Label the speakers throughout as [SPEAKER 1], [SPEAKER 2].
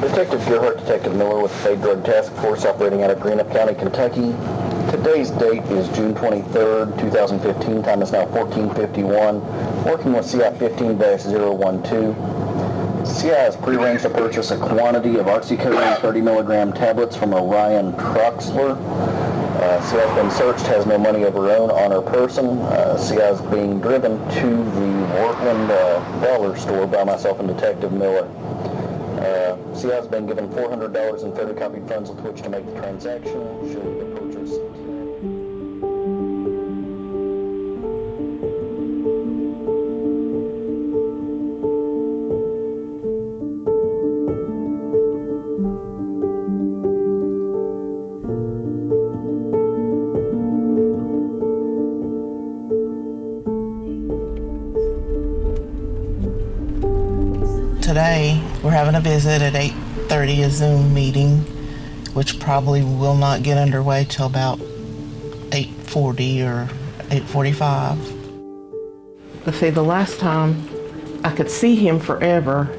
[SPEAKER 1] Detective Gerhardt, Detective Miller with the State Drug Task Force operating out of Greenup County, Kentucky. Today's date is June 23rd, 2015. Time is now 14:51. Working with CI 15-012. CI has prearranged to purchase a quantity of oxycodone 30 milligram tablets from a Ryan Troxler. CI has been searched, has no money of her own on her person. CI is being driven to the Portland dollar store by myself and Detective Miller. CI has been given $400 in photocopied funds with which to make the transaction. She'll be purchased.
[SPEAKER 2] Today, we're having a visit at 8:30, a Zoom meeting, which probably will not get underway till about 8:40 or 8:45. Let's see, the last time I could see him forever,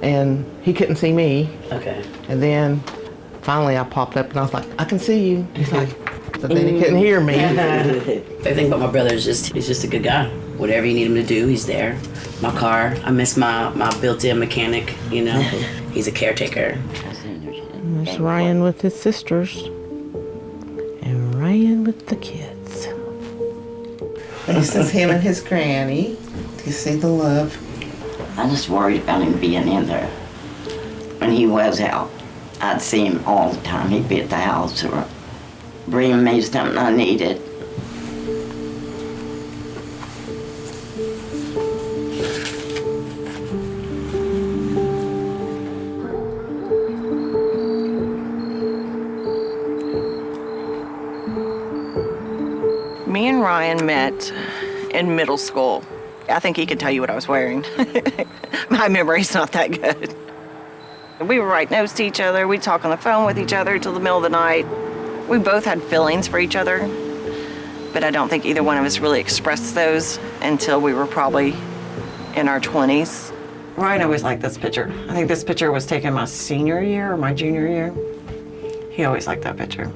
[SPEAKER 2] and he couldn't see me.
[SPEAKER 3] Okay.
[SPEAKER 2] And then finally I popped up and I was like, I can see you. He's like, but then he couldn't hear me.
[SPEAKER 3] The thing about my brother is he's just a good guy. Whatever you need him to do, he's there. My car, I miss my built-in mechanic, you know. He's a caretaker.
[SPEAKER 2] There's Ryan with his sisters and Ryan with the kids. This is him and his granny. You see the love.
[SPEAKER 4] I just worried about him being in there. When he was out, I'd see him all the time. He'd be at the house or bring me something I needed.
[SPEAKER 5] Me and Ryan met in middle school. I think he could tell you what I was wearing. My memory's not that good. We would write notes to each other. We'd talk on the phone with each other till the middle of the night. We both had feelings for each other, but I don't think either one of us really expressed those until we were probably in our 20s. Ryan always liked this picture. I think this picture was taken my senior year or my junior year. He always liked that picture.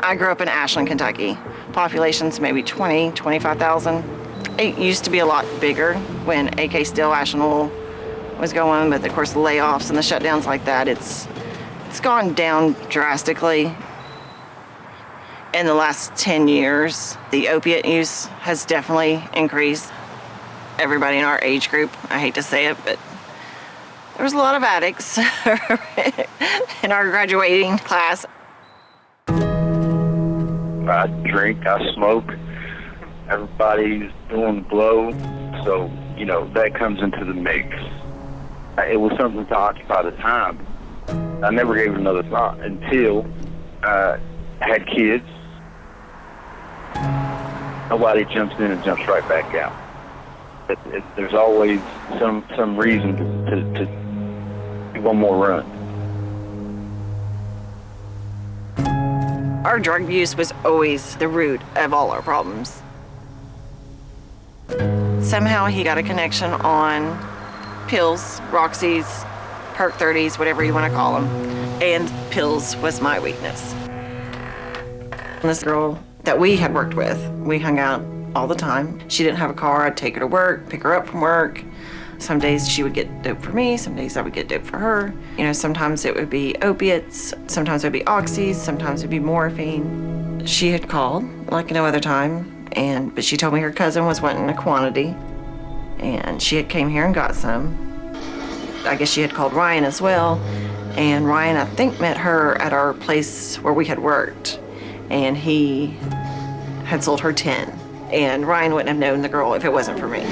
[SPEAKER 5] I grew up in Ashland, Kentucky. Population's maybe 20, 25,000. It used to be a lot bigger when AK Steel, Ashland Oil was going, but of course the layoffs and the shutdowns like that, it's gone down drastically. In the last 10 years, the opiate use has definitely increased. Everybody in our age group, I hate to say it, but there was a lot of addicts in our graduating class.
[SPEAKER 6] I drink, I smoke, everybody's doing blow, so, you know, that comes into the mix. It was something to occupy the time. I never gave it another thought until I had kids. Nobody jumps in and jumps right back out. There's always some reason to do one more run.
[SPEAKER 5] Our drug use was always the root of all our problems. Somehow he got a connection on pills, Roxy's, Perk 30s, whatever you want to call them, and pills was my weakness. This girl that we had worked with, we hung out all the time. She didn't have a car. I'd take her to work, pick her up from work. Some days she would get dope for me, some days I would get dope for her. You know, sometimes it would be opiates, sometimes it would be oxys, sometimes it would be morphine. She had called like no other time, but she told me her cousin was wanting a quantity, and she had came here and got some. I guess she had called Ryan as well, and Ryan, I think, met her at our place where we had worked, and he had sold her 10, and Ryan wouldn't have known the girl if it wasn't for me.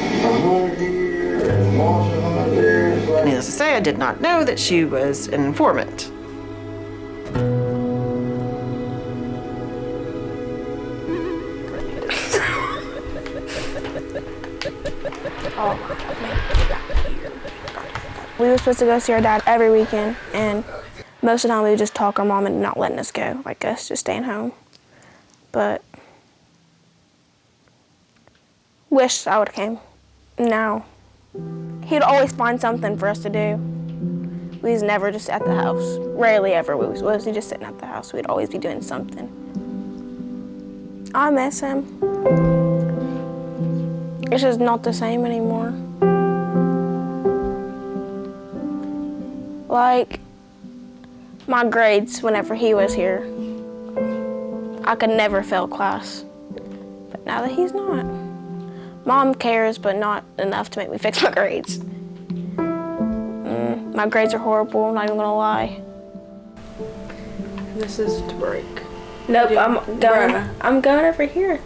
[SPEAKER 5] Needless to say, I did not know that she was an informant.
[SPEAKER 7] We were supposed to go see our dad every weekend, and most of the time we would just talk our mom into not letting us go, like us just staying home. But wish I would have came. No. He'd always find something for us to do. We was never just at the house. Rarely ever we was mostly just sitting at the house. We'd always be doing something. I miss him. It's just not the same anymore. Like, my grades whenever he was here, I could never fail class. But now that he's not, Mom cares, but not enough to make me fix my grades. My grades are horrible, I'm not even gonna lie.
[SPEAKER 8] This is to break.
[SPEAKER 7] Nope, I'm going over here.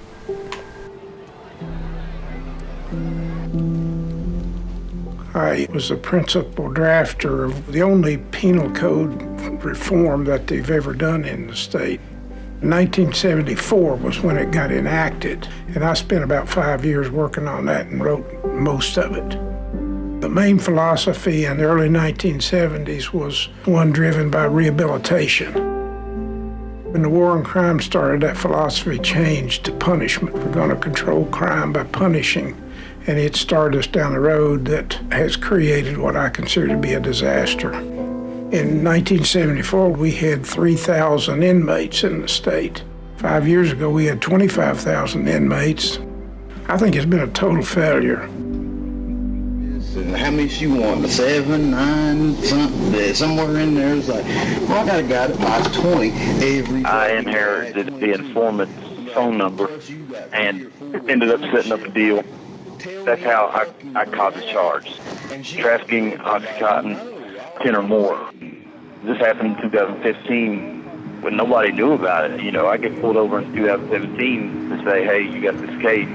[SPEAKER 9] I was the principal drafter of the only penal code reform that they've ever done in the state. 1974 was when it got enacted, and I spent about 5 years working on that and wrote most of it. The main philosophy in the early 1970s was one driven by rehabilitation. When the war on crime started, that philosophy changed to punishment. We're going to control crime by punishing, and it started us down a road that has created what I consider to be a disaster. In 1974, we had 3,000 inmates in the state. 5 years ago, we had 25,000 inmates. I think it's been a total failure.
[SPEAKER 10] How many you want? 7, 9, something, somewhere in there. It's like, well, I got a guy that buys 20 every day.
[SPEAKER 6] I inherited the informant's phone number and ended up setting up a deal. That's how I caught the charge. Trafficking oxycodone, 10 or more. This happened in 2015 when nobody knew about it. You know, I get pulled over in 2017 to say, hey, you got this case.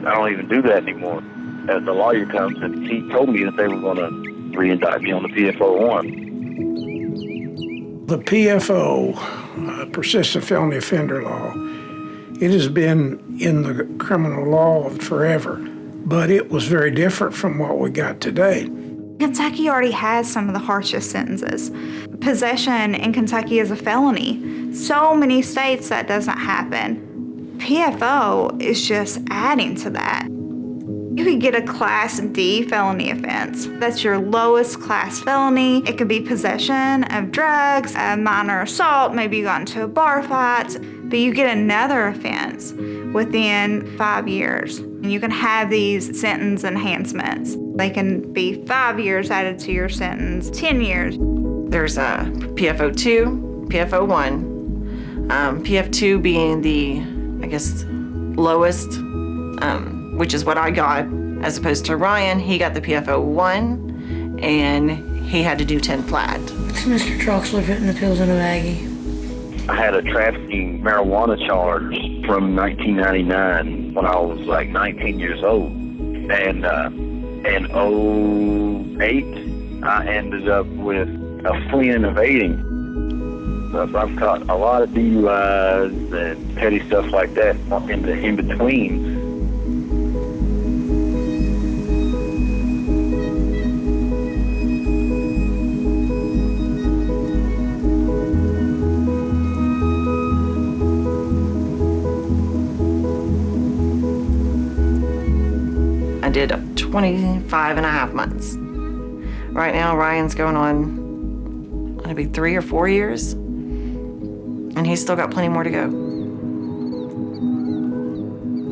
[SPEAKER 6] I don't even do that anymore. The lawyer comes and he told me that they were going to re-indict me on the PFO-1.
[SPEAKER 9] The PFO, persistent felony offender law, it has been in the criminal law forever, but it was very different from what we got today.
[SPEAKER 11] Kentucky already has some of the harshest sentences. Possession in Kentucky is a felony. So many states that doesn't happen. PFO is just adding to that. You could get a Class D felony offense. That's your lowest class felony. It could be possession of drugs, a minor assault, maybe you got into a bar fight, but you get another offense within 5 years. And you can have these sentence enhancements. They can be 5 years added to your sentence, 10 years.
[SPEAKER 5] There's a PFO2, PFO1, PF2 being the, I guess, lowest, which is what I got, as opposed to Ryan. He got the PFO1, and he had to do 10 flat.
[SPEAKER 8] It's Mr. Troxler putting the pills in a baggie.
[SPEAKER 6] I had a trafficking marijuana charge from 1999 when I was like 19 years old. And in 2008, I ended up with a fleeing and evading. I've caught a lot of DUIs and petty stuff like that in between.
[SPEAKER 5] I did 25 and a half months. Right now, Ryan's going on, it'll be 3 or 4 years, and he's still got plenty more to go.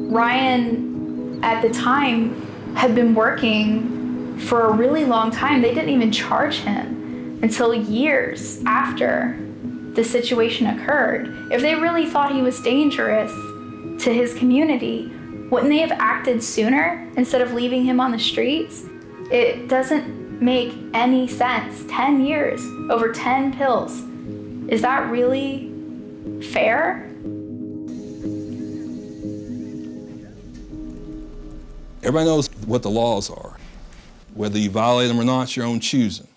[SPEAKER 12] Ryan, at the time, had been working for a really long time. They didn't even charge him until years after the situation occurred. If they really thought he was dangerous to his community, wouldn't they have acted sooner instead of leaving him on the streets? It doesn't make any sense. 10 years, over 10 pills. Is that really fair?
[SPEAKER 13] Everybody knows what the laws are. Whether you violate them or not, it's your own choosing.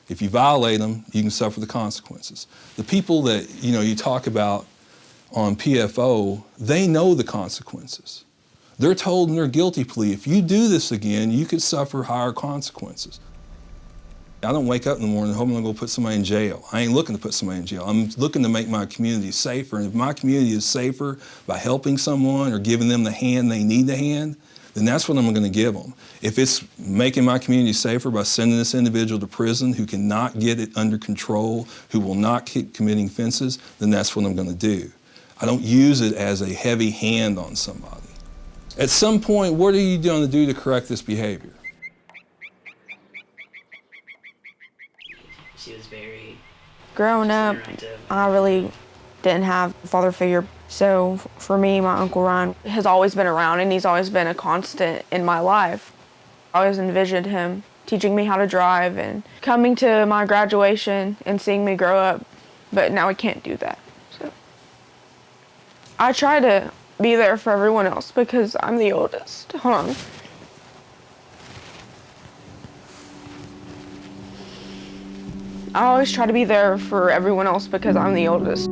[SPEAKER 13] If you violate them, you can suffer the consequences. The people that you talk about on PFO, they know the consequences. They're told in their guilty plea, if you do this again, you could suffer higher consequences. I don't wake up in the morning hoping I'm going to put somebody in jail. I ain't looking to put somebody in jail. I'm looking to make my community safer. And if my community is safer by helping someone or giving them the hand they need the hand, then that's what I'm going to give them. If it's making my community safer by sending this individual to prison who cannot get it under control, who will not keep committing offenses, then that's what I'm going to do. I don't use it as a heavy hand on somebody. At some point, what are you going to do to correct this behavior?
[SPEAKER 3] She was very
[SPEAKER 14] Growing up, I really didn't have a father figure. So for me, my Uncle Ryan has always been around, and he's always been a constant in my life. I always envisioned him teaching me how to drive and coming to my graduation and seeing me grow up, but now I can't do that. So I try to be there for everyone else because I'm the oldest. Hold on. I always try to be there for everyone else because I'm the oldest.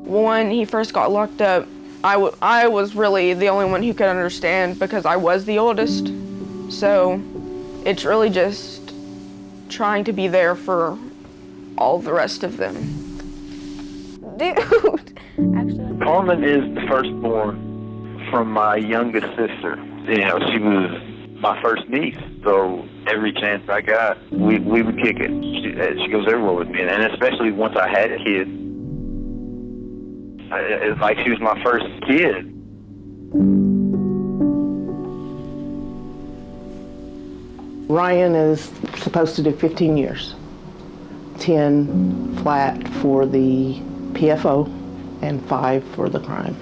[SPEAKER 14] When he first got locked up, I was really the only one who could understand because I was the oldest. So it's really just trying to be there for all the rest of them. Dude.
[SPEAKER 6] KARMYN is the firstborn from my youngest sister. You know, she was my first niece, so every chance I got, we would kick it. She goes everywhere with me, and especially once I had a kid, it's like she was my first kid.
[SPEAKER 15] Ryan is supposed to do 15 years, 10 flat for the PFO and 5 for the crime.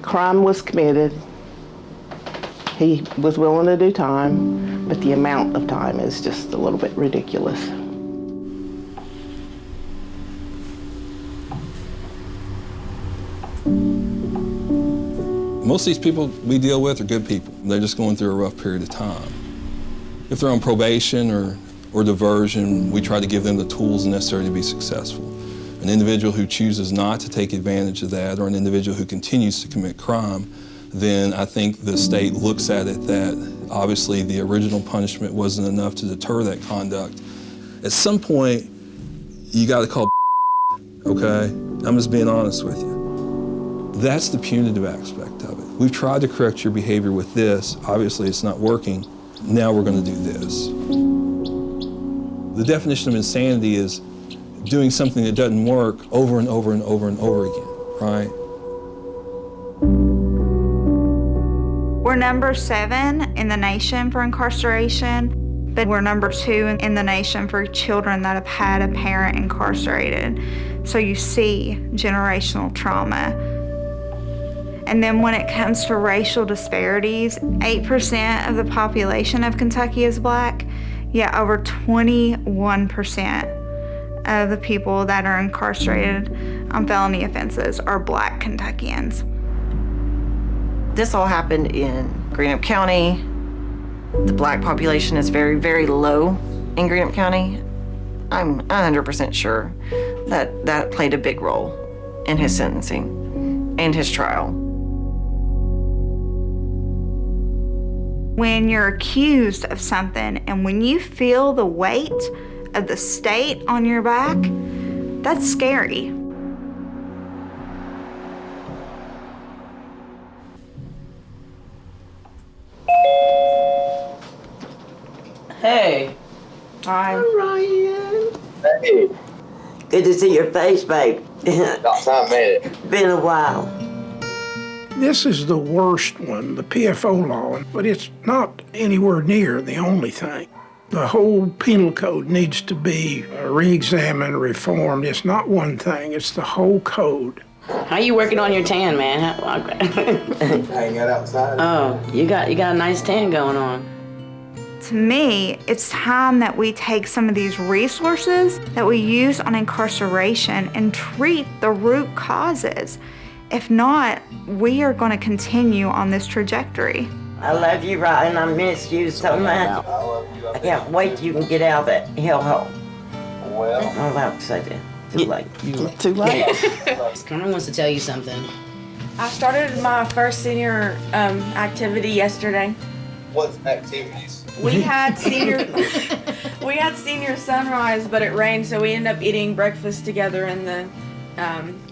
[SPEAKER 15] Crime was committed. He was willing to do time, but the amount of time is just a little bit ridiculous.
[SPEAKER 13] Most of these people we deal with are good people. They're just going through a rough period of time. If they're on probation or diversion, we try to give them the tools necessary to be successful. An individual who chooses not to take advantage of that, or an individual who continues to commit crime, then I think the state looks at it that obviously the original punishment wasn't enough to deter that conduct. At some point, you got to call okay? I'm just being honest with you. That's the punitive aspect of it. We've tried to correct your behavior with this. Obviously, it's not working. Now we're going to do this. The definition of insanity is doing something that doesn't work over and over and over and over again, right?
[SPEAKER 11] We're number 7 in the nation for incarceration, but we're number 2 in the nation for children that have had a parent incarcerated. So you see generational trauma. And then when it comes to racial disparities, 8% of the population of Kentucky is black, yet over 21% of the people that are incarcerated on felony offenses are black Kentuckians.
[SPEAKER 5] This all happened in Greenup County. The black population is very, very low in Greenup County. I'm 100% sure that that played a big role in his sentencing and his trial.
[SPEAKER 11] When you're accused of something and when you feel the weight of the state on your back, that's scary.
[SPEAKER 3] Hey.
[SPEAKER 4] Hi, Ryan. Hey. Good to see your face, babe.
[SPEAKER 10] About time, made it.
[SPEAKER 4] Been a while.
[SPEAKER 9] This is the worst one, the PFO law, but it's not anywhere near the only thing. The whole penal code needs to be re-examined, reformed. It's not one thing, it's the whole code.
[SPEAKER 3] How you working on your tan, man?
[SPEAKER 10] Hang out outside.
[SPEAKER 3] Oh, you got a nice tan going on.
[SPEAKER 11] To me, it's time that we take some of these resources that we use on incarceration and treat the root causes. If not, we are going to continue on this trajectory.
[SPEAKER 4] I love you, Ryan. I miss you so much.
[SPEAKER 10] I love you.
[SPEAKER 4] I can't wait till you can get out of that hellhole.
[SPEAKER 10] Well,
[SPEAKER 4] I'm about to say that. Too late.
[SPEAKER 15] Too late.
[SPEAKER 3] KARMYN wants to tell you something.
[SPEAKER 14] I started my first senior activity yesterday.
[SPEAKER 10] what activities?
[SPEAKER 14] We had senior sunrise, but it rained, so we ended up eating breakfast together in the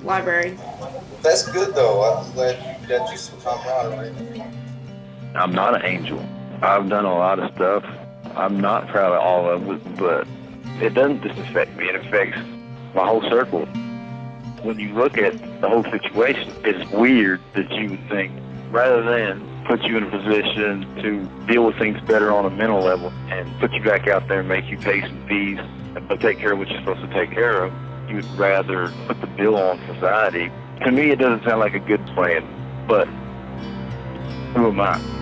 [SPEAKER 14] library.
[SPEAKER 10] That's good though. I'm glad
[SPEAKER 16] that you sometimes proud, right?
[SPEAKER 6] I'm not an angel. I've done a lot of stuff. I'm not proud of all of it, but it doesn't just affect me. It affects my whole circle. When you look at the whole situation, it's weird that you would think, rather than put you in a position to deal with things better on a mental level and put you back out there and make you pay some fees but take care of what you're supposed to take care of, you would rather put the bill on society. To me, it doesn't sound like a good plan, but who am I?